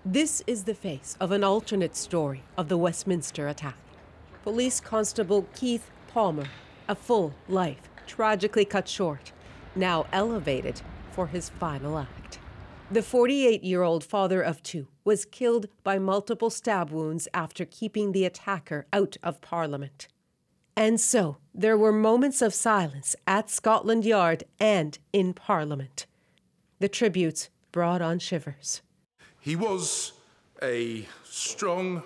This is the face of an alternate story of the Westminster attack. Police Constable Keith Palmer, a full life tragically cut short, now elevated for his final act. The 48-year-old father of two was killed by multiple stab wounds after keeping the attacker out of Parliament. And so there were moments of silence at Scotland Yard and in Parliament. The tributes brought on shivers. He was a strong,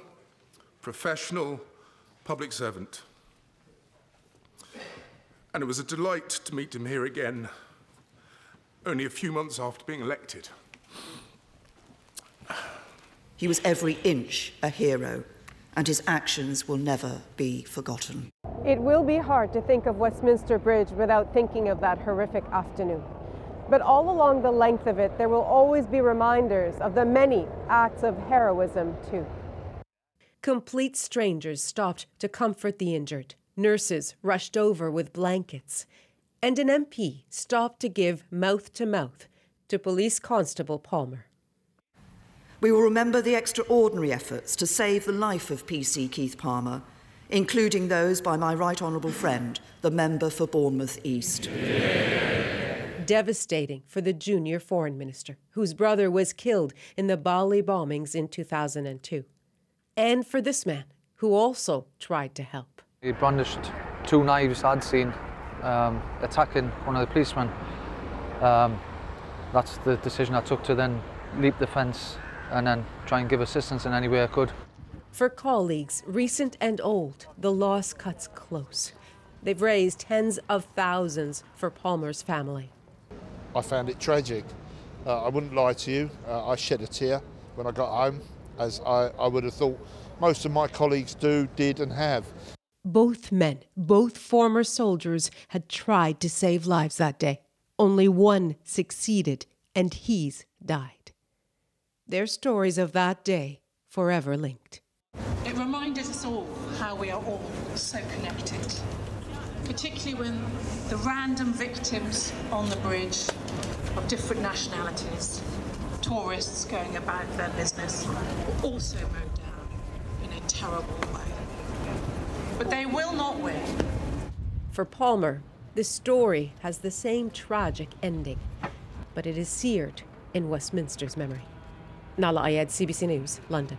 professional public servant. And it was a delight to meet him here again, only a few months after being elected. He was every inch a hero, and his actions will never be forgotten. It will be hard to think of Westminster Bridge without thinking of that horrific afternoon. But all along the length of it, there will always be reminders of the many acts of heroism, too. Complete strangers stopped to comfort the injured. Nurses rushed over with blankets. And an MP stopped to give mouth-to-mouth to Police Constable Palmer. We will remember the extraordinary efforts to save the life of PC Keith Palmer, including those by my right honourable friend, the member for Bournemouth East. Devastating for the junior foreign minister, whose brother was killed in the Bali bombings in 2002. And for this man, who also tried to help. He brandished two knives I'd seen attacking one of the policemen. That's the decision I took, to then leap the fence and then try and give assistance in any way I could. For colleagues, recent and old, the loss cuts close. They've raised tens of thousands for Palmer's family. I found it tragic. I wouldn't lie to you. I shed a tear when I got home, as I would have thought most of my colleagues did and have. Both men, both former soldiers, had tried to save lives that day. Only one succeeded, and he's died. Their stories of that day forever linked. It reminded us all how we are all so connected, particularly when the random victims on the bridge of different nationalities, tourists going about their business, were also mowed down in a terrible way. But they will not win. For Palmer, the story has the same tragic ending, but it is seared in Westminster's memory. Nala Ayed, CBC News, London.